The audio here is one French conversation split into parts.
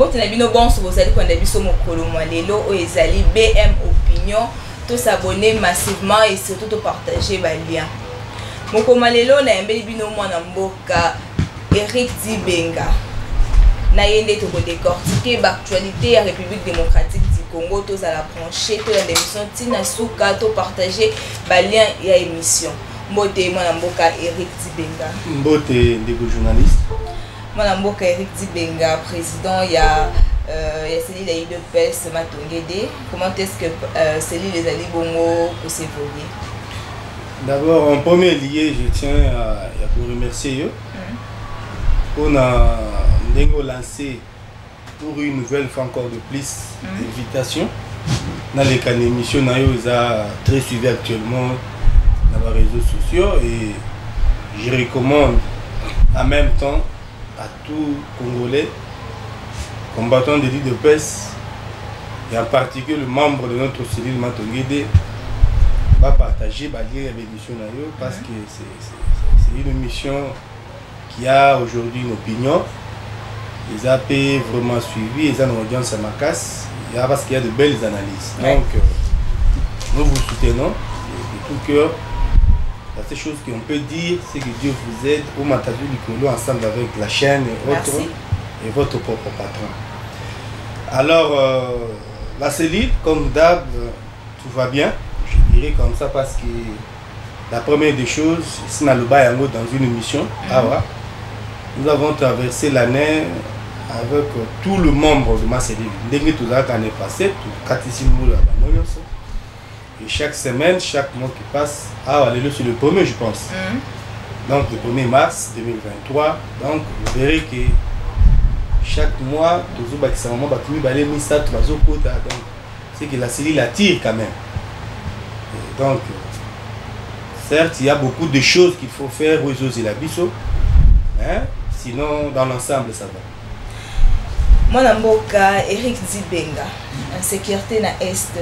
mbote na bino bon vous allez quand biso mokolo lelo o ezali BM Opinion to s'abonner massivement et surtout to partager ba lien mokolo lelo na yembeli bino mwana mboka Eric Dibenga na yende to décortiquer l'actualité ya République démocratique du Congo to za la brancher to la émission tina suka to partager ba lien ya émission mbote mwana mboka Eric Dibenga mbote ndeko journaliste mwana mboka Eric Dibenga président ya cellule ya UDPS Matongede. Comment est-ce que cellule les alliés bongo pour s'évoluer? D'abord en premier lieu je tiens à vous remercier on a lancé pour une nouvelle fois encore de plus d'invitation dans les canaux émissions très suivi actuellement dans les réseaux sociaux et je recommande en même temps à tout Congolais combattants de l'UDPS et en particulier le membre de notre cellule Matongede va partager l'émission parce que c'est une mission qui a aujourd'hui une opinion. Ils ont vraiment suivi, ils ont une audience à ma casse parce qu'il y a de belles analyses. Donc nous vous soutenons de tout cœur. La seule chose qu'on peut dire, c'est que Dieu vous aide au Matadou du Colo ensemble avec la chaîne et autres et votre propre patron. Alors, la cellule, comme d'hab, tout va bien, je dirais comme ça parce que la première des choses, c'est dans une émission. Nous avons traversé l'année avec tout le membre de ma cellule. Dès que tout l'année passée, et chaque semaine, chaque mois qui passe, c'est le premier, je pense. Donc le 1er mars 2023. Donc vous verrez que chaque mois, c'est que la cellule attire quand même. Et donc, certes, il y a beaucoup de choses qu'il faut faire aux autres et la biso, hein? Sinon, dans l'ensemble, ça va. Mon mboka Eric Dibenga, en sécurité na Est,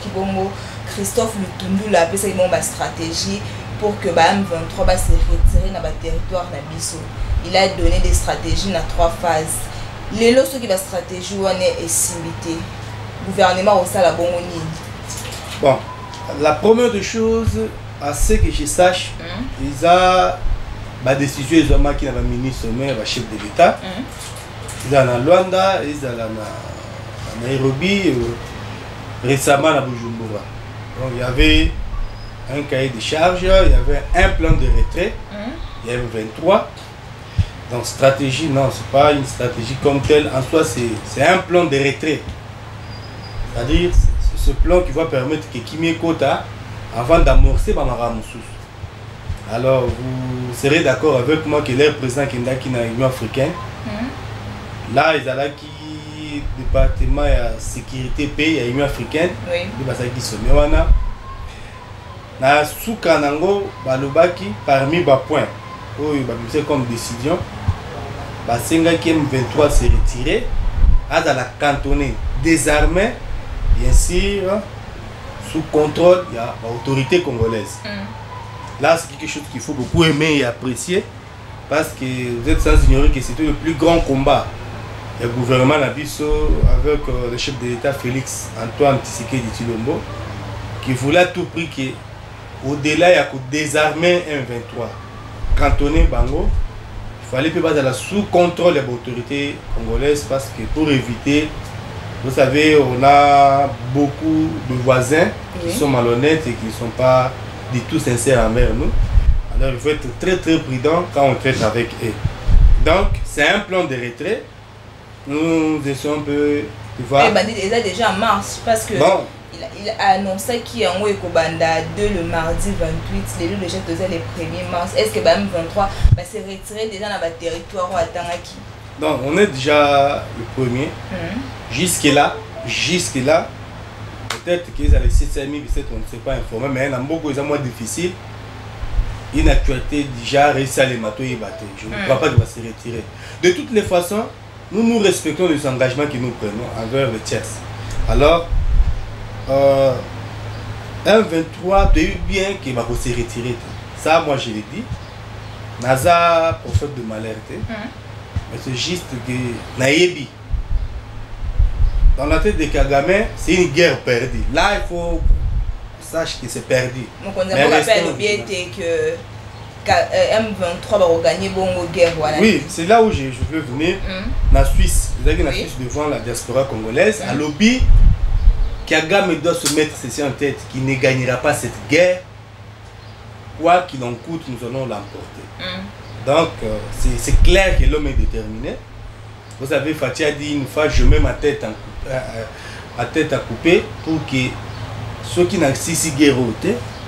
Kibongo, Christophe Lutundula a fait une stratégie pour que M23 se retire dans le territoire na biso. Il a donné des stratégies dans 3 phases. Les lots qui va stratégie est simité. Gouvernement au sala bongoni. Bon, la première des choses, à ce que je sache, ils ont la décision ils ont qui a ministre sommaire, chef de l'État. Ils ont à Luanda, ils ont à Nairobi, récemment à Bujumbura. Donc il y avait un cahier de charge, il y avait un plan de retrait, il y avait 23. Donc stratégie, non, c'est pas une stratégie comme telle. En soi, c'est un plan de retrait. C'est-à-dire, c'est ce plan qui va permettre que Kimi Kota, avant d'amorcer Bamaramoussous. Alors, vous serez d'accord avec moi que l'air président Kendaki dans l'Union africaine, là, ils ont qui département de sécurité pays à l'Union africaine, ils ont na Soukanango, Balobaki, parmi les points, c'est comme décision, qui M23 s'est retiré, à la cantonner, désarmé, bien sûr, sous contrôle de l'autorité congolaise. Là, c'est quelque chose qu'il faut beaucoup aimer et apprécier, parce que vous êtes sans ignorer que c'était le plus grand combat. Le gouvernement Nabiso, avec le chef de l'État Félix Antoine Tshisekedi Tshilombo, qui voulait à tout prix qu'au-delà, il y a que désarmer M23, cantonner Bango, il fallait que la sous contrôle de l'autorité congolaise, parce que pour éviter, vous savez, on a beaucoup de voisins qui sont malhonnêtes et qui ne sont pas du tout sincères envers nous. Alors il faut être très très prudent quand on traite avec eux. Donc c'est un plan de retrait. Nous essayons un peu de voir. Il a déjà en mars parce que il a annoncé qu'il y a un Ekobanda 2 le mardi 28, les jours de chef le 1er mars. Est-ce que M23 va se retirer déjà dans le territoire ou à Tangaki? Donc on est déjà le premier. Jusque-là, peut-être qu'ils ont laissé 5 000, on ne s'est pas informé, mais il y a beaucoup de moins difficile. Une actualité déjà réussi à les mater et battre. Je ne crois pas qu'il va se retirer. De toutes les façons, nous respectons les engagements que nous prenons envers le tiers. Alors, M23, tu as eu bien qu'il va se retirer. Ça, moi je l'ai dit. NASA, prophète de malheur. Mais c'est juste que Naïbi. dans la tête de Kagame, c'est une guerre perdue. Là, il faut sache que c'est perdu. Donc on a rappelé que M23 va gagner bongo guerre. Voilà. Oui, c'est là où je veux venir. La Suisse, vous avez la Suisse devant la diaspora congolaise. À lobby, Kagame doit se mettre ceci en tête qu'il ne gagnera pas cette guerre. Quoi qu'il en coûte, nous allons l'emporter. Donc, c'est clair que l'homme est déterminé. Vous savez, Fatih a dit une fois, je mets ma tête à couper pour que ceux qui n'ont si guerre,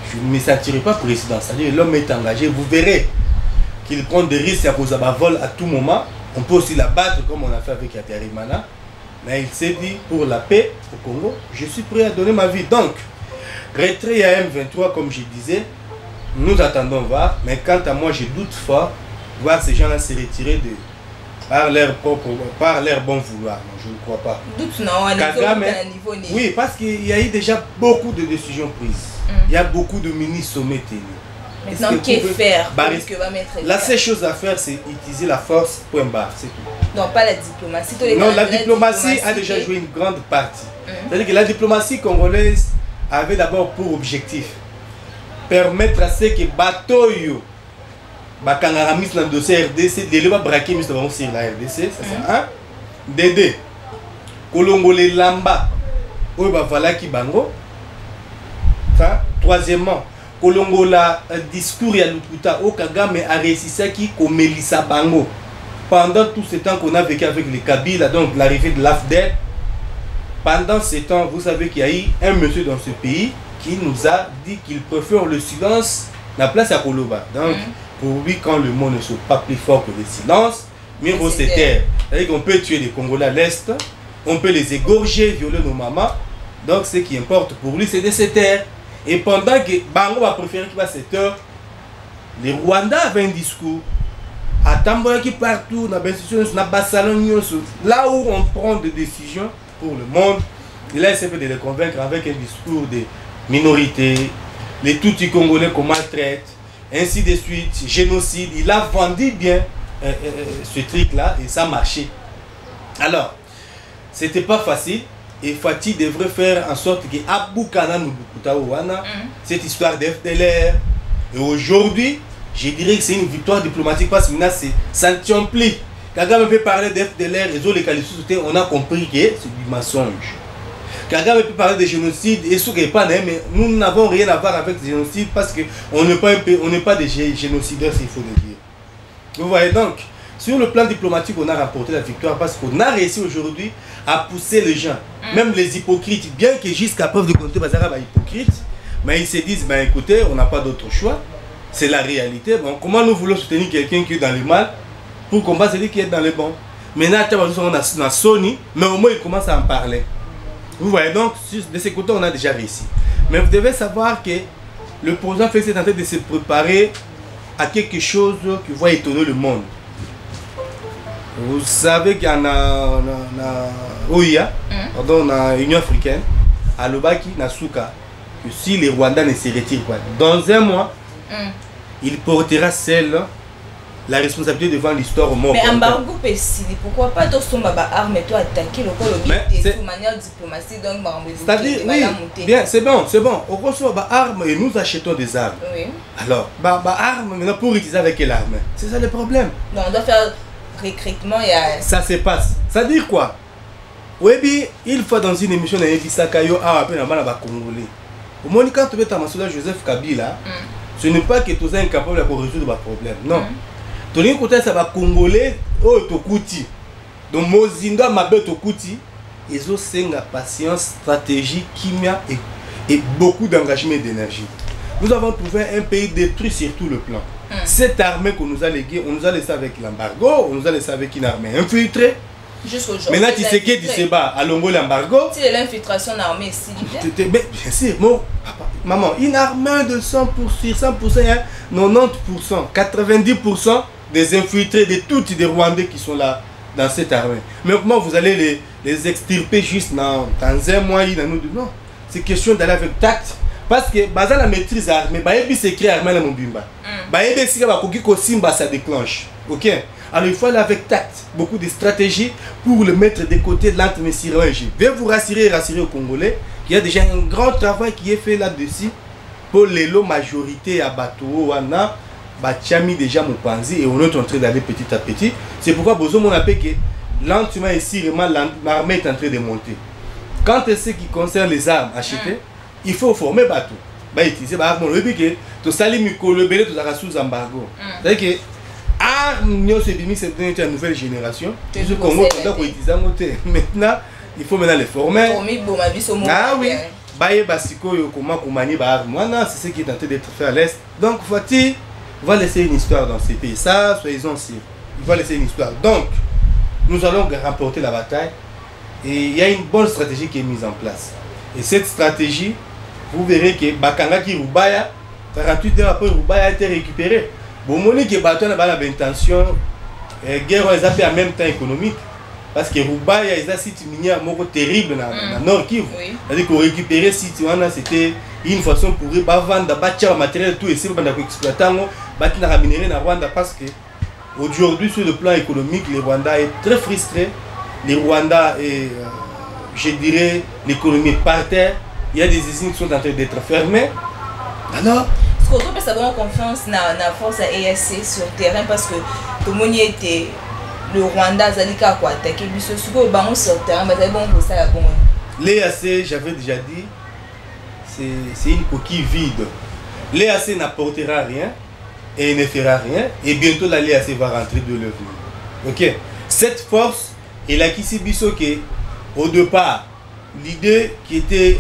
je ne me sentirai pas président. C'est-à-dire l'homme est engagé. Vous verrez qu'il prend des risques à cause de vol à tout moment. On peut aussi la battre comme on a fait avec Yatarimana. Mais il s'est dit, pour la paix au Congo, je suis prêt à donner ma vie. Donc, retrait à M23, comme je disais, nous attendons voir. Mais quant à moi, je doute fort voir ces gens-là se retirer par leur bon vouloir. Non, je ne crois pas. Doute non, Kagame, oui, parce qu'il y a eu déjà beaucoup de décisions prises. Il y a beaucoup de mini-sommets tenus. Maintenant, qu'est-ce faire la seule chose à faire, c'est utiliser la force, point barre, c'est tout. Non, pas la diplomatie. Non, la diplomatie a déjà joué une grande partie. C'est-à-dire que la diplomatie congolaise avait d'abord pour objectif permettre à ceux qui bateau bakangaramis dans le dossier RDC, de le braquer sur la RDC, ça c'est un. D'aider Kolongole Lamba, voilà qui bango. Troisièmement, Kolongola discours ya Lukuta au Kagame a réussi ça qui Komelisa Bango. Pendant tout ce temps qu'on a vécu avec les Kabila, donc l'arrivée de l'AFDEL, pendant ce temps, vous savez qu'il y a eu un monsieur dans ce pays qui nous a dit qu'il préfère le silence la place à Koloba. Donc, pour lui, quand le mot ne soit pas plus fort que le silence, mieux vaut se taire. C'est-à-dire qu'on peut tuer les Congolais à l'Est, on peut les égorger, violer nos mamans. Donc, ce qui importe pour lui, c'est de se taire. Et pendant que Bango va préférer qu'il va se taire, les Rwandais avaient un discours. À Tamboyaki partout, dans là où on prend des décisions pour le monde, il a essayé de les convaincre avec un discours de minorité, les Tutsis congolais qu'on maltraite, ainsi de suite, génocide. Il a vendu bien ce truc-là et ça marchait. Alors, c'était pas facile et Fatih devrait faire en sorte que Aboukana Nubukutaouana, cette histoire d'FDLR, et aujourd'hui, je dirais que c'est une victoire diplomatique parce que maintenant c'est Santiampli. Kagame peut parler d'FDLR et les qualifiés, on a compris que c'est du mensonge. Kagame peut parler de génocide et ce n'est pas, mais nous n'avons rien à voir avec le génocide parce qu'on n'est pas des génocideurs, s'il faut le dire. Vous voyez donc, sur le plan diplomatique, on a remporté la victoire parce qu'on a réussi aujourd'hui à pousser les gens, même les hypocrites, bien que jusqu'à preuve de compter, Bazara va hypocrite, mais ils se disent, ben écoutez, on n'a pas d'autre choix, c'est la réalité. Bon, comment nous voulons soutenir quelqu'un qui est dans le mal pour combattre celui qui est dans le bon? Maintenant, on a Sony, mais au moins il commence à en parler. Vous voyez donc, de ce côté, on a déjà réussi. Mais vous devez savoir que le président Félix est en train de se préparer à quelque chose qui va étonner le monde. Vous savez qu'il y en a OIA, pardon, l'Union africaine, à Lobaki, Nasuka, que si les Rwandais ne se retirent pas, dans un mois, il portera celle la responsabilité devant l'histoire au monde. Mais embargo Pessili, pourquoi pas toi son baba arme et toi attaquer le col de manière diplomatique donc c'est-à-dire oui, bien, c'est bon, on reçoit baba arme et nous achetons des armes. Oui. Alors, baba arme maintenant pour utiliser avec quelle arme? C'est ça le problème. Non, on doit faire recrutement et ça se passe. Ça veut dire quoi? Oui, il faut dans une émission de Bisakayo à appeler la Congolais. Au moins quand tu es à Massoula Joseph Kabila, ce n'est pas que tu es incapable de résoudre le problème. Non. Ton côté ça va Congolais oh tokuti. Donc Mozinga mabe tokuti, ils ont senga patience, stratégie, kimia et beaucoup d'engagement et d'énergie. Nous avons trouvé un pays détruit sur tout le plan. Cette armée qu'on nous a léguée, on nous a laissé avec l'embargo, on nous a laissé avec une armée infiltrée. Maintenant, tu sais qui se bat à Longo l'embargo. C'est l'infiltration de l'armée ici. Bien sûr, mon papa, maman, une armée de 100%, 90%, 90% des infiltrés de tous les Rwandais qui sont là dans cette armée. Mais comment vous allez les extirper juste dans un mois? Non, c'est question d'aller avec tact. Parce que Baza la maîtrise armée, Bayebi s'écrit armée la Mobimba. Bayebi s'écrit Bakoki Kosimba, ça déclenche. Ok. Alors il faut aller avec tact, beaucoup de stratégies pour le mettre de côté lentement mais sûrement. Je vais vous rassurer et rassurer aux Congolais qu'il y a déjà un grand travail qui est fait là-dessus pour les lots majorité à bateau, wana, bachami déjà mon panzi et on est en train d'aller petit à petit. C'est pourquoi Bozo mon appelle que lentement et sûrement l'armée est en train de monter. Quant à ce qui concerne les armes achetées, il faut former bateau. Bah utiliser bah armes le bique, tout ça les micro le belé tout ça sous embargo. C'est que armes c'est une nouvelle génération. Le Congo doit utiliser maintenant, il faut maintenant les former. Ah oui. Baye basiko yo comment manier ba armes. Maintenant c'est ce qui est en train d'être fait à l'est. Donc Fatih va laisser une histoire dans ces pays. Ça, soyez-en sûrs. Il va laisser une histoire. Donc, nous allons remporter la bataille. Et il y a une bonne stratégie qui est mise en place. Et cette stratégie, vous verrez que Bakanga qui Rubaya, 48 heures après Rubaya a été récupéré. Bon, mon que Baton a l'intention, guerre en même temps économique. Parce que Rubaya, il y a un site minier terrible dans le Nord Kivu. C'est-à-dire qu'on récupérait ce site, c'était une façon pour eux de bâtir le matériel tout et c'est pour exploiter la minerie dans Rwanda parce que aujourd'hui sur le plan économique, le Rwanda est très frustré. Le Rwanda est, je dirais, l'économie est par terre. Il y a des usines qui sont en train d'être fermées. Alors, est-ce qu'on peut avoir confiance dans la force à EAC sur le terrain parce que tout le monde était le Rwanda Zalika quoi attaqué biso sur le terrain mais bon pour ça la bonne. L'EAC, j'avais déjà dit, c'est une coquille vide. L'EAC n'apportera rien et ne fera rien. Et bientôt, l'EAC va rentrer de l'œuvre. Ok. Cette force est là qui s'est biso que, au départ, l'idée qui était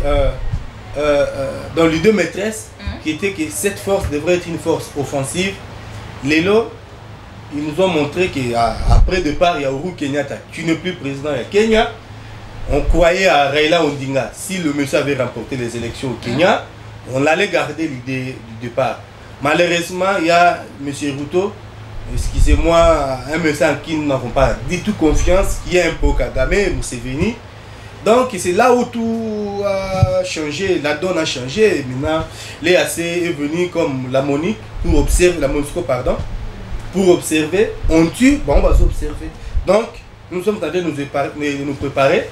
dans l'idée maîtresse, qui était que cette force devrait être une force offensive. Les lots, ils nous ont montré qu'après départ, il y a Uhuru Kenyatta qui n'est plus président du Kenya. On croyait à Raila Odinga, si le monsieur avait remporté les élections au Kenya, on allait garder l'idée du départ. Malheureusement, il y a M. Ruto, excusez-moi, un monsieur en qui nous n'avons pas du tout confiance, qui est un peu Kagame, Museveni. Donc c'est là où tout a changé, la donne a changé. Maintenant, l'EAC est venu comme la MONUC pour observer, la MONUSCO, pardon, pour observer. On tue, bon, on va observer. Donc, nous sommes en train de nous préparer.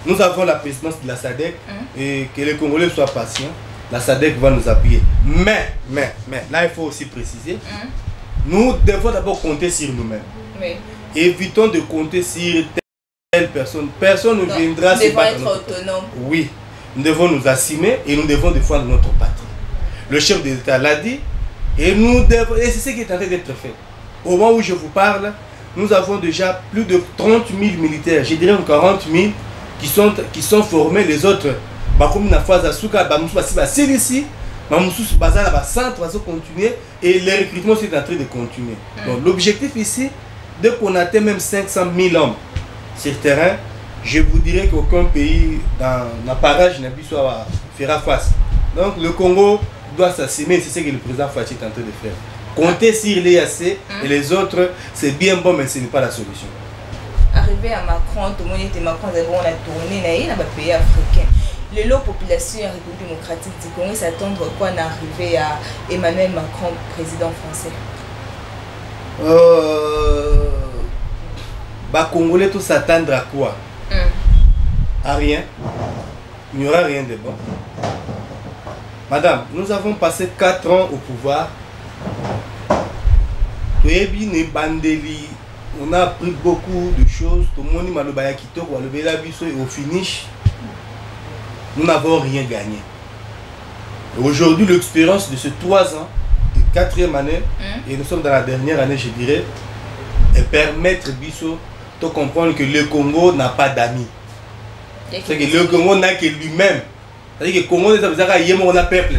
Nous avons la présidence de la SADC et que les Congolais soient patients. La SADC va nous appuyer. Mais, là il faut aussi préciser, nous devons d'abord compter sur nous-mêmes. Oui. Évitons de compter sur telle personne. Personne ne viendra se battre. Nous devons être autonomes. Oui, nous devons nous assumer et nous devons défendre notre patrie. Le chef de l'État l'a dit et et c'est ce qui est en train d'être fait. Au moment où je vous parle, nous avons déjà plus de 30 000 militaires, je dirais 40 000 qui sont formés. Les autres, comme la phase Asuka, ici, centre va continuer et les recrutements sont en train de continuer. Donc l'objectif ici, dès qu'on atteint même 500 000 hommes sur le terrain, je vous dirais qu'aucun pays dans l'appareil fera face. Donc le Congo doit s'assumer, c'est ce que le président Fachi est en train de faire. Compter sur l'EAC et les autres, c'est bien bon, mais ce n'est pas la solution. Arrivé à Macron, tout le monde était Macron, on a tourné dans les pays africains. Les lots population en République démocratique du Congo s'attendre quoi d'arriver à Emmanuel Macron, président français? Congolais tous s'attendre à quoi? À rien. Il n'y aura rien de bon. Madame, nous avons passé 4 ans au pouvoir. On a appris beaucoup de choses. Tout le monde m'a dit au finish, nous n'avons rien gagné. Aujourd'hui, l'expérience de ces 3 ans, de 4e année, et nous sommes dans la dernière année, je dirais, et permettre Bisso de comprendre que le Congo n'a pas d'amis. C'est que le Congo n'a que lui-même. C'est-à-dire que le Congo n'a pas peuple.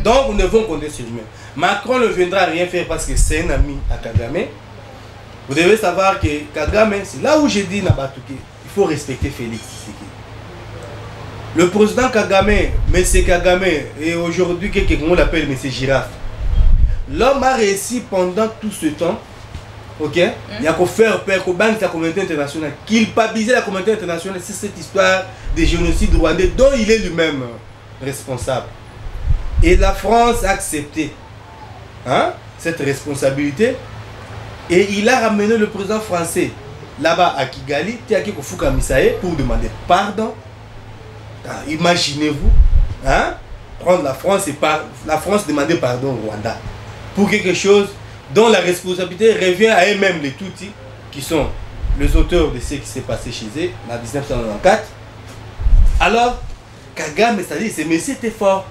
Donc, nous devons compter sur lui-même. Macron ne viendra rien faire parce que c'est un ami à Kagame. Vous devez savoir que Kagame, c'est là où j'ai dit Nabatouké, il faut respecter Félix Tshisekedi. Le président Kagame, M. Kagame, et aujourd'hui quelqu'un l'appelle M. Giraffe. L'homme a réussi pendant tout ce temps, ok, il y a qu'à faire peur qu'au banque de la communauté internationale, culpabiliser la communauté internationale sur cette histoire de génocide rwandais dont il est lui-même responsable. Et la France a accepté cette responsabilité. Et il a ramené le président français là-bas à Kigali, Tiaki Kofuka Misae, pour demander pardon. Imaginez-vous, hein, prendre la France et la France demander pardon au Rwanda pour quelque chose dont la responsabilité revient à eux-mêmes, les Tutsis, qui sont les auteurs de ce qui s'est passé chez eux en 1994. Alors, Kagame, c'est-à-dire, ce monsieur était fort.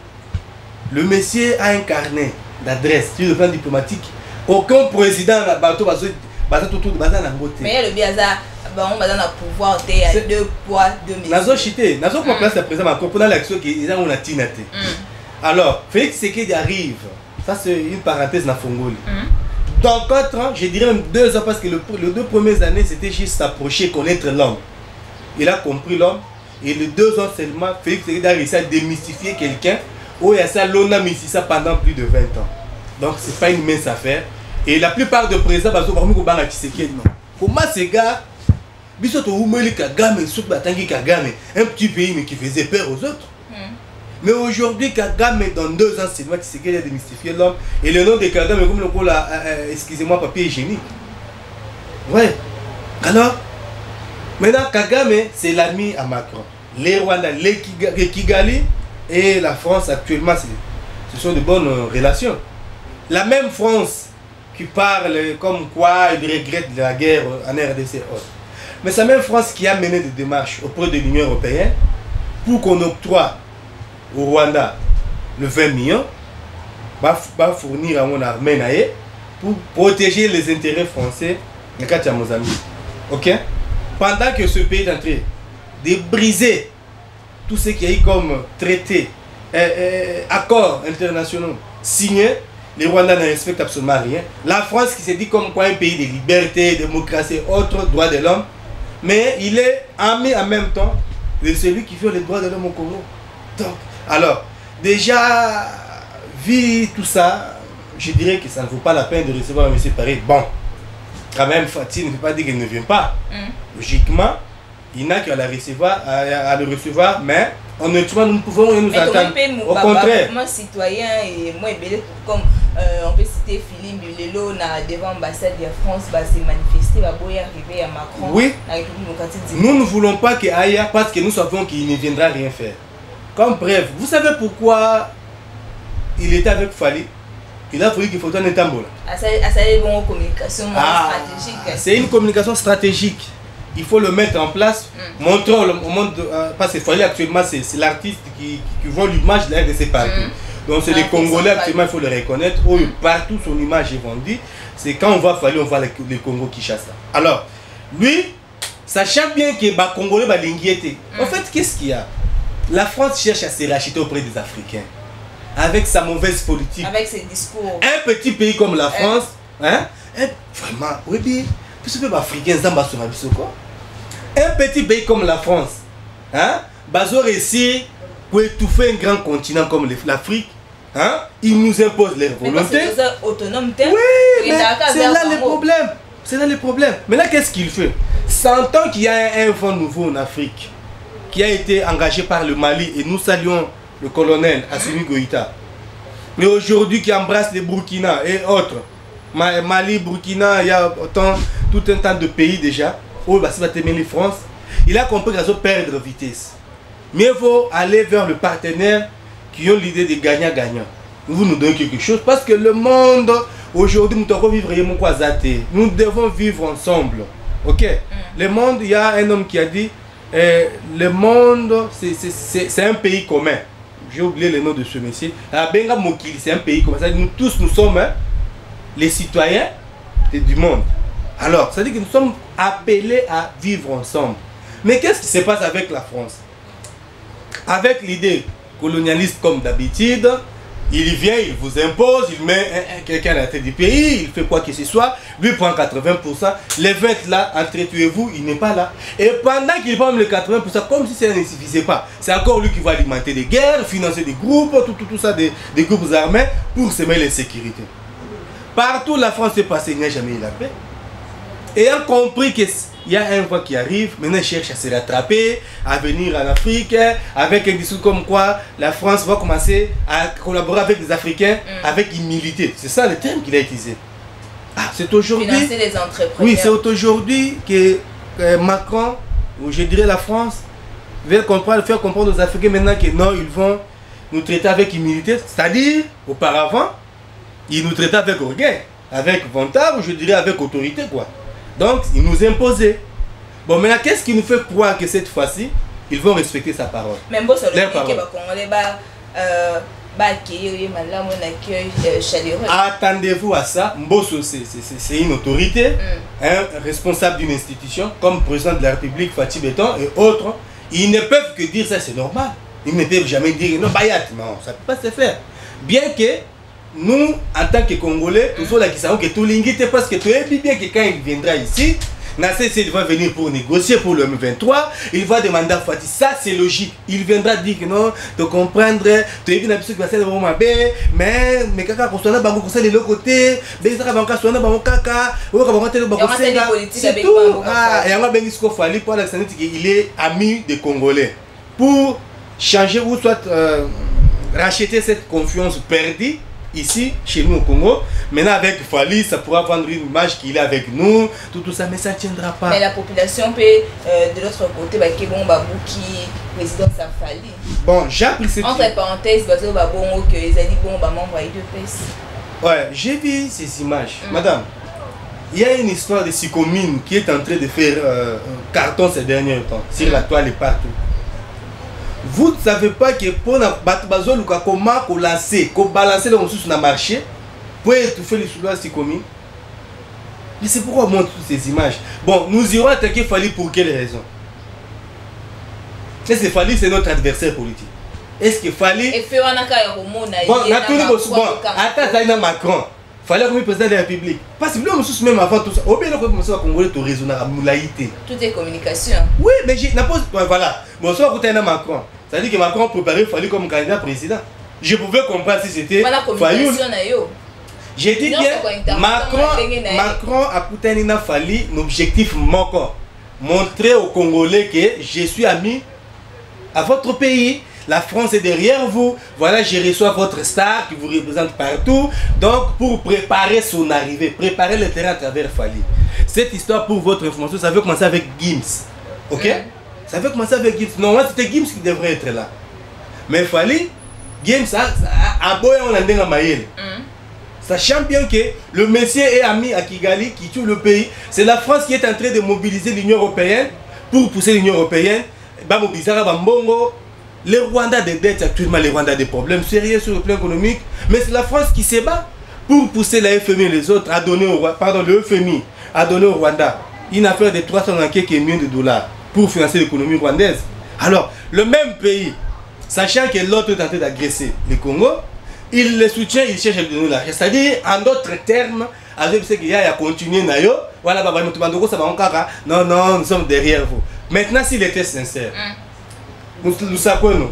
Le monsieur a un carnet d'adresse sur le plan diplomatique. Aucun président n'a bateau autour de Bazan Nangote. Mais il y a le biaza, on va dans le pouvoir, il y a 2 poids, 2 mesures. Nazo chité, Nazo pour place le président Macron pour l'action qui est en Tinaté. Alors, Félix Tshisekedi arrive. Ça, c'est une parenthèse dans Fongoli. Dans 4 ans, je dirais même 2 ans, parce que les 2 premières années, c'était juste s'approcher, connaître l'homme. Il a compris l'homme. Et les 2 ans seulement, Félix Tshisekedi a réussi à démystifier quelqu'un. Où il y a ça, l'on a mis ça pendant plus de 20 ans. Donc, ce n'est pas une mince affaire. Et la plupart des présidents, parce que Tshisekedi, non. Comment ces gars, Kagame, un petit pays mais qui faisait peur aux autres. Mais aujourd'hui, Kagame, dans 2 ans, c'est moi qui sais a démystifié l'homme. Et le nom de Kagame, comme le coup là, excusez-moi, papier hygiénique. Ouais. Alors, maintenant, Kagame, c'est l'ami à Macron. Les Rwandais, les Kigali et la France, actuellement, ce sont de bonnes relations. La même France qui parle comme quoi il regrette la guerre en RDC. Mais c'est la même France qui a mené des démarches auprès de l'Union européenne pour qu'on octroie au Rwanda le 20 millions, va fournir à mon armée pour protéger les intérêts français dans le cas de Mozambique. Ok? Pendant que ce pays est en train de briser tout ce qu'il y a eu comme traité, accords internationaux signés, les Rwandais ne respectent absolument rien. La France qui se dit comme quoi un pays de liberté, démocratie, autres droits de l'homme, mais il est ami en même temps de celui qui fait les droits de l'homme au Congo. Donc, alors, déjà, vu tout ça, je dirais que ça ne vaut pas la peine de recevoir un monsieur pareil. Bon, quand même, Fatih ne peut pas dire qu'il ne vient pas. Logiquement, il n'a qu'à à le recevoir, mais honnêtement, nous pouvons rien nous attendre. Au contraire. Moi, citoyen, et moi, comme on peut citer Philippe Lelo devant l'ambassade de France, s'est manifesté, va arriver à Macron. Oui. Nous ne voulons pas qu'il aille parce que nous savons qu'il ne viendra rien faire. Comme bref, vous savez pourquoi il était avec Fali? Il a fallu qu'il faut un tambour. C'est une bonne communication stratégique. C'est une communication stratégique. Il faut le mettre en place, montrer au monde, parce que Fali actuellement c'est l'artiste qui voit l'image de la RDC partout. Donc c'est les Congolais actuellement, il faut le reconnaître, où partout son image est vendue. C'est quand on voit Fali, on voit les Congo qui chassent. Alors, lui, sachant bien que les Congolais va l'inquiéter. En fait, qu'est-ce qu'il y a? La France cherche à se racheter auprès des Africains. Avec sa mauvaise politique. Avec ses discours. Un petit pays comme la France, hein, vraiment, oui, africain, quoi. Un petit pays comme la France, hein, bazo réussi pour étouffer un grand continent comme l'Afrique, hein, ils nous imposent leur volonté. C'est autonome. Oui, mais c'est là le problème. C'est là le problème. Mais là, qu'est-ce qu'il fait? Sentant qu'il y a un vent nouveau en Afrique qui a été engagé par le Mali, et nous saluons le colonel Assimi Goïta, mais aujourd'hui qui embrasse les Burkina et autres, Mali, Burkina, il y a tout un tas de pays déjà, où il va terminer les France, il a compris qu'il va perdre vitesse. Mieux vaut aller vers le partenaire qui ont l'idée de gagnant-gagnant. Vous nous donnez quelque chose, parce que le monde, aujourd'hui, nous devons vivre nous devons vivre ensemble. Ok? Le monde, il y a un homme qui a dit, le monde, c'est un pays commun. J'ai oublié le nom de ce monsieur. C'est un pays commun. Nous tous, nous sommes les citoyens du monde. Alors, ça veut dire que nous sommes appelés à vivre ensemble. Mais qu'est-ce qui se passe avec la France? Avec l'idée colonialiste comme d'habitude, il vient, il vous impose, il met quelqu'un à la tête du pays, il fait quoi que ce soit, lui prend 80%, les 20 là, entretuez-vous, il n'est pas là. Et pendant qu'il prend les 80%, comme si ça ne suffisait pas, c'est encore lui qui va alimenter des guerres, financer des groupes, tout ça, des groupes armés, pour semer l'insécurité. Partout la France est passée, il n'y a jamais eu la paix. Ayant compris qu'il y a un vent qui arrive, maintenant il cherche à se rattraper, à venir en Afrique, avec un discours comme quoi la France va commencer à collaborer avec les Africains, avec humilité. C'est ça le terme qu'il a utilisé. Ah, c'est aujourd'hui. Financer les entrepreneurs. Oui, c'est aujourd'hui que Macron, ou je dirais la France, veut faire comprendre aux Africains maintenant que non, ils vont nous traiter avec humilité. C'est-à-dire, auparavant, ils nous traitaient avec orgueil, avec vantard, ou je dirais avec autorité, quoi. Donc, ils nous imposaient. Bon, maintenant, qu'est-ce qui nous fait croire que cette fois-ci, ils vont respecter sa parole? Même si attendez-vous à ça. Mbosso, c'est une autorité, un responsable d'une institution, comme président de la République, Fatih Béton et autres. Ils ne peuvent que dire ça, c'est normal. Ils ne peuvent jamais dire non, Bayat, non, ça ne peut pas se faire. Bien que nous, en tant que Congolais, nous sommes là qui savons que tout l'ingité, parce que tu es bien que quand il viendra ici, Nassé va venir pour négocier pour le M23, il va demander à Fatih, ça c'est logique. Il viendra dire que non, te comprendre, tu es bien habitué que c'est ma bé, mais caca, qu'on soit là, on conseille de l'autre côté, ben ça va soit là, on caca, on va monter le banco c'est tout. Ah, et on va bien ce qu'il fallait pour Alexandre qu'il est ami des Congolais. Pour changer ou soit racheter cette confiance perdue ici, chez nous au Congo. Maintenant avec Fali, ça pourra vendre une image qu'il est avec nous, tout ça, mais ça ne tiendra pas. Mais la population peut, de l'autre côté, qui bon Babouki, président Safali. Bon, j'ai appris cette... Entre parenthèses, Babongo, que les alliés bon membre de PS. Ouais, j'ai vu ces images. Madame, il y a une histoire de Sycomine qui est en train de faire carton ces derniers temps, sur la toile et partout. Vous ne savez pas que pour comment lancer, balancer les ressources dans le marché pour étouffer les sous-lois Sycomine. Mais c'est pourquoi on montre toutes ces images. Bon, nous irons attaquer Fali pour quelle raison? Est-ce que Fali c'est notre adversaire politique? Est-ce que Fali... Bon, attends, Macron. Fallait comme président de la République. Parce que nous même avant tout ça, au bien commencer à Congolais tout raisonnable, moulaïté. Tout est communication. Oui, mais j'ai voilà. Bon, soit vous êtes Macron. Ça veut dire que Macron préparait Fali comme candidat président. Je pouvais comprendre si c'était Fayoul. J'ai dit bien, Macron a coûté Fali l'objectif manquant. Montrer aux Congolais que je suis ami à votre pays. La France est derrière vous. Voilà, je reçois votre star qui vous représente partout. Donc, pour préparer son arrivée, préparer le terrain à travers Fali. Cette histoire, pour votre information, ça veut commencer avec Gims. Ok? Ça veut commencer avec Gims. Normalement, c'était Gims qui devrait être là. Mais Fali, Gims, a beau on a dans Maïl. Sachant bien que le monsieur est ami à Kigali, qui tue le pays. C'est la France qui est en train de mobiliser l'Union européenne pour pousser l'Union européenne. Mobiliser Bambongo. Les Rwandais ont des dettes actuellement, les Rwandais ont des problèmes sérieux sur le plan économique. Mais c'est la France qui se bat pour pousser la FMI et les autres à donner au le FMI a donné au Rwanda une affaire de 300 quelques millions de dollars pour financer l'économie rwandaise. Alors, le même pays, sachant que l'autre est en train d'agresser le Congo, il le soutient, il cherche à lui donner l'argent. C'est-à-dire, en d'autres termes, avec ce qu'il y a à continuer, voilà, non, non, nous sommes derrière vous. Maintenant, s'il était sincère, nous savons,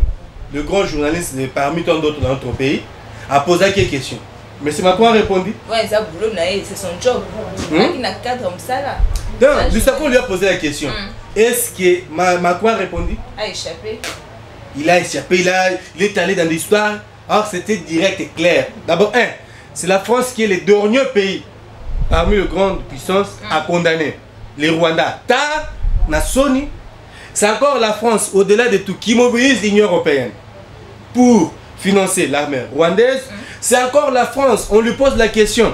le grand journaliste parmi tant d'autres dans notre pays, a posé quelques questions. Mais c'est Macron a répondu. Ouais, c'est son job. Il n'a cadre comme ça là. Donc, Lusako lui a posé la question. Est-ce que Macron a répondu? A échappé. Il a échappé, il est allé dans l'histoire. Alors c'était direct et clair. D'abord, c'est la France qui est le dernier pays parmi les grandes puissances à condamner les Rwandais. Tard, Nassoni. C'est encore la France, au-delà de tout, qui mobilise l'Union européenne pour financer l'armée rwandaise. C'est encore la France, on lui pose la question.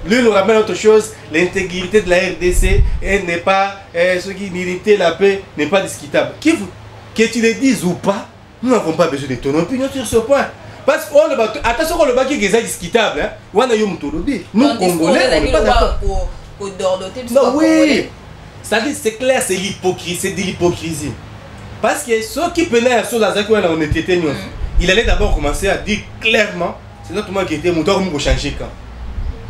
Lui nous ramène autre chose, l'intégrité de la RDC n'est pas, ce qui mérite la paix n'est pas discutable. Que tu le dises ou pas, nous n'avons pas besoin de ton opinion sur ce point. Parce que, attention, le bac qui est discutable, nous, Congolais, on n'est pas d'accord. Non, oui. C'est clair, c'est l'hypocrisie, c'est de l'hypocrisie. Parce que ceux qui prenaient sur la ZAC, il allait d'abord commencer à dire clairement, c'est notre moment qui était mouton pour changer quand.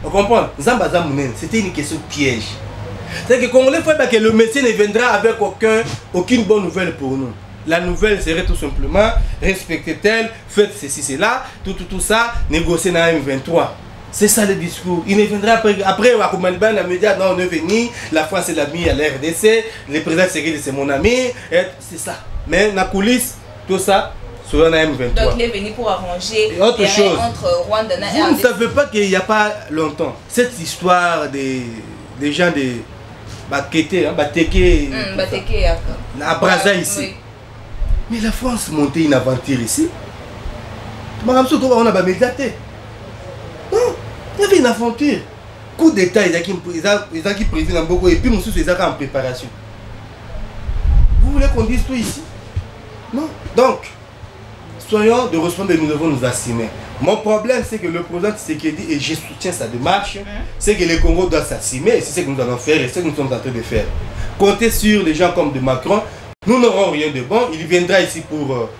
On comprend? C'était une question piège. C'est que Congolais faut que le médecin ne viendra avec aucune bonne nouvelle pour nous. La nouvelle serait tout simplement respectez tel, faites ceci, cela, tout ça, négocier dans M23. C'est ça le discours. Il ne viendra après la média, non, on est venu, la France est l'ami à l'RDC, le président Tshisekedi c'est mon ami, c'est ça. Mais dans la coulisse, tout ça, sur la M23. Donc il est venu pour arranger et autre chose entre Rwanda et vous ne savez pas qu'il n'y a pas longtemps cette histoire des gens de Bakete, Bateke à Brazza ici. Oui. Mais la France montait une aventure ici. Madame Soto, on a pas médité. Non, il y avait une aventure. Coup d'état, ils ont qui président beaucoup et puis mon souci, ils sont en préparation. Vous voulez qu'on dise tout ici? Non. Donc, soyons de responsable et nous devons nous assumer. Mon problème, c'est que le président Tshisekedi, et je soutiens sa démarche, c'est que le Congo doit s'assumer, et c'est ce que nous allons faire, et c'est ce que nous sommes en train de faire. Comptez sur les gens comme de Macron, nous n'aurons rien de bon, il viendra ici pour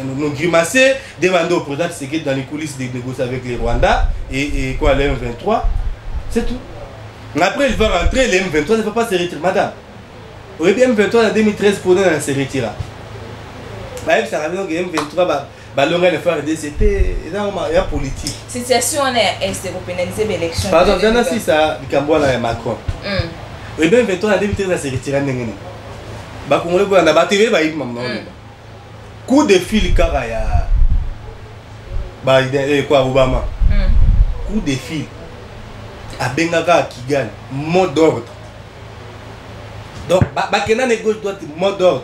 nous grimacer, demander au président Tshisekedi dans les coulisses de négocier avec les Rwandais, et quoi, les M23, c'est tout. Après, il va rentrer, les M23 ne va pas se retirer, madame. Oui, bien M23 en 2013, pour nous, on se retira. Ça ramène donc M23, l'on a fait c'était une politique. Situation est pénaliser l'élection. Par exemple, il y a aussi ça, il Macron. Oui, bien M23 en 2013, on se retira. On a battu, coup de fil, car il y a Obama. Coup de fil. À Bengaka, à Kigali, mot d'ordre. Donc, Bakena négocie doit être mot d'ordre.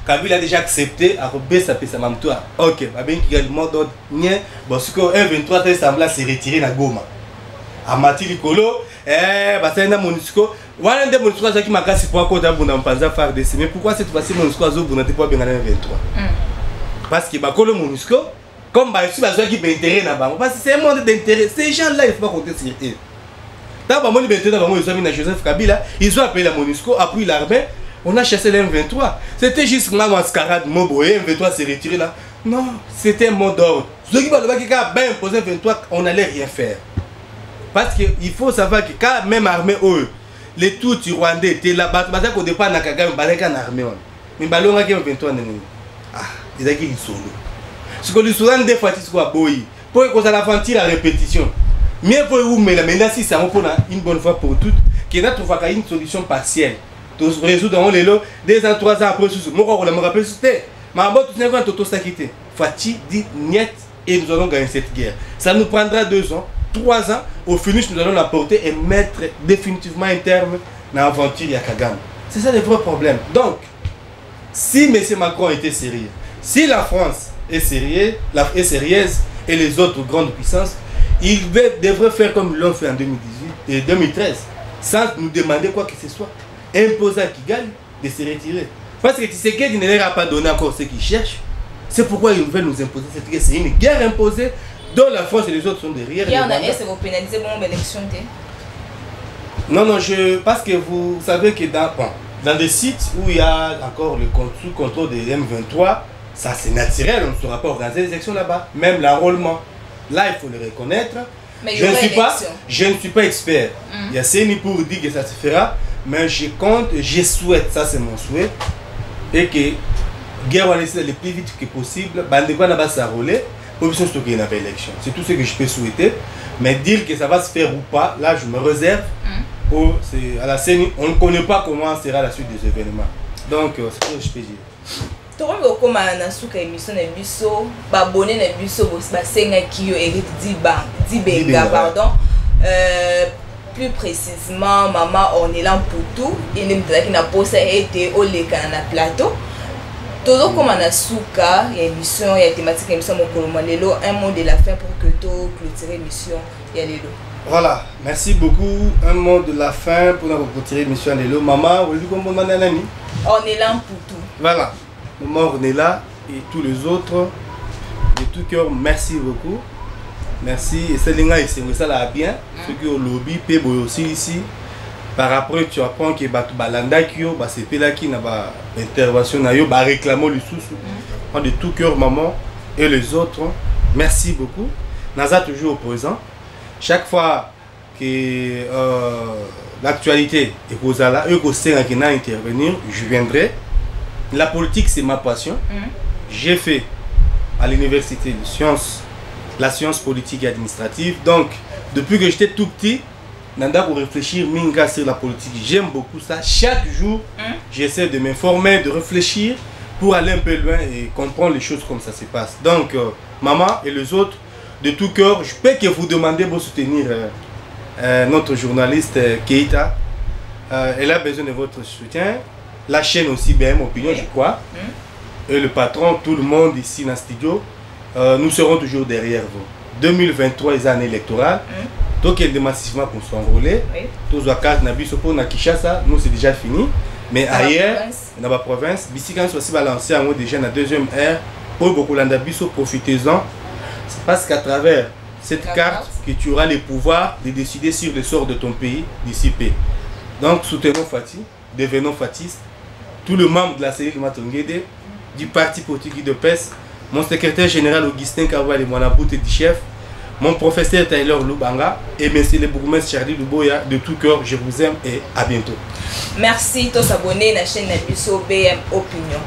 Kabila a déjà accepté à rebaisser sa mamtoa. Ok, Kigali mot d'ordre. Bon, ce que M23 semble se retirer na Goma. À Matili Kolo, c'est un Monisco. Voilà des Monisco qui m'a cassé pour un côté pour n'en pas faire des. Mais pourquoi cette fois-ci Monisco a zobé n'était pas bien en M23? Parce que Bakolo Monisco. Comme je suis qui m'intéresse là-bas, parce que c'est un monde d'intérêt. Ces gens-là, il ne faut pas compter sur eux. Dans le monde d'intérêt, ils ont mis Joseph Kabila, ils ont appelé la MONUSCO, appuyé l'armée, on a chassé les M23. C'était juste une mascarade, Moboé, M23 s'est retiré là. Non, c'était un mot d'ordre. Ceux qui ont imposé M23, on n'allait rien faire. Parce qu'il faut savoir que quand même armée, les tout Rwandais étaient là, parce qu'au départ, on a une armée. Mais ils ont M23. Ah, ils ont dit qu'ils sont là. Ce que le Soudan des fois c'est quoi boy pour que ça l'aventure à répétition mieux pour vous mais maintenant si ça on une bonne fois pour toutes qu'il a trouvé une solution partielle tous résoudre on les lots 2 ans 3 ans après sous moi on me rappelle c'était mais bon tout n'est pas tout ça quitté Fati dit niet et nous allons gagner cette guerre ça nous prendra 2 ans 3 ans au finish nous allons la porter et mettre définitivement un terme dans l'aventure à Kagame. C'est ça le vrai problème. Donc si M. Macron était sérieux, si la France est sérieuse et les autres grandes puissances, ils devraient faire comme ils l'ont fait en 2018 et 2013, sans nous demander quoi que ce soit, imposer à Kigali de se retirer. Parce que Tshisekedi ne leur a pas donné encore ce qu'ils cherchent. C'est pourquoi ils veulent nous imposer cette guerre. C'est une guerre imposée dont la France et les autres sont derrière. Est-ce que vous pénalisez l'élection? Non, parce que vous savez que dans des sites où il y a encore le contrôle des M23, ça c'est naturel, on ne saura pas organiser les élections là-bas, même l'enrôlement. Là, il faut le reconnaître. Mais je ne suis pas expert. Il y a CENI pour dire que ça se fera, mais je compte, je souhaite, ça c'est mon souhait, et que guerre va laisser le plus vite que possible, Bandekwa n'a pas s'enrôler, pour que qu'il y ait une élection. C'est tout ce que je peux souhaiter, mais dire que ça va se faire ou pas, là je me réserve. À la CENI, on ne connaît pas comment sera la suite des événements. Donc, c'est ce que je peux dire. Comme na suka émission na biso babonné na biso basenga kiyo Eric Dibenga pardon plus précisément maman Ornelan Poutou il me na posa été au leka na plateau todo comme na suka émission ya thématique émission mokolo lelo un mot de la fin pour que to clôturer émission ya lelo. Voilà, merci beaucoup. Un mot de la fin pour nous clôturer émission lelo. Maman, vous lui comment nani Ornelan Poutou. Voilà. Maman Ornella et tous les autres, de tout cœur, merci beaucoup. Merci. Et c'est ça là bien. Ceux qui ont lobby, Pebo aussi ici. Par après, tu apprends que Balanda Kyo, c'est là qui n'a pas intervention, n'a pas réclamé le sous. De tout cœur, maman et les autres, merci beaucoup. Naza toujours au présent. Chaque fois que l'actualité est posée là, eux qui intervenir, je viendrai. La politique, c'est ma passion. J'ai fait à l'université de sciences, la science politique et administrative. Donc, depuis que j'étais tout petit, Nanda pour réfléchir minga sur la politique. J'aime beaucoup ça. Chaque jour, j'essaie de m'informer, de réfléchir pour aller un peu loin et comprendre les choses comme ça se passe. Donc, maman et les autres, de tout cœur, je peux que vous demander de soutenir notre journaliste Keita. Elle a besoin de votre soutien. La chaîne aussi, BM Opinion, je crois. Et le patron, tout le monde ici dans le studio, nous serons toujours derrière vous. 2023 est année électorale. Donc, il y a massivement pour s'enrôler. Tous les cas, na Kinshasa, nous c'est déjà fini. Mais ailleurs, dans la province, ici quand on s'est balancé en haut déjà dans la deuxième ère, pour beaucoup d'Andabiso, profitez-en. C'est parce qu'à travers cette carte que tu auras le pouvoir de décider sur le sort de ton pays d'ici peu. Donc soutenons Fati, devenons fatistes. Tout le membre de la cellule Matongede, du parti portugais de PES, mon secrétaire général Augustin Kawale, mon aboute du chef, mon professeur Taylor Lubanga et monsieur le bourgmestre Charlie Luboya, de tout cœur, je vous aime et à bientôt. Merci, tous abonnés à la chaîne Nabiso BM Opinion.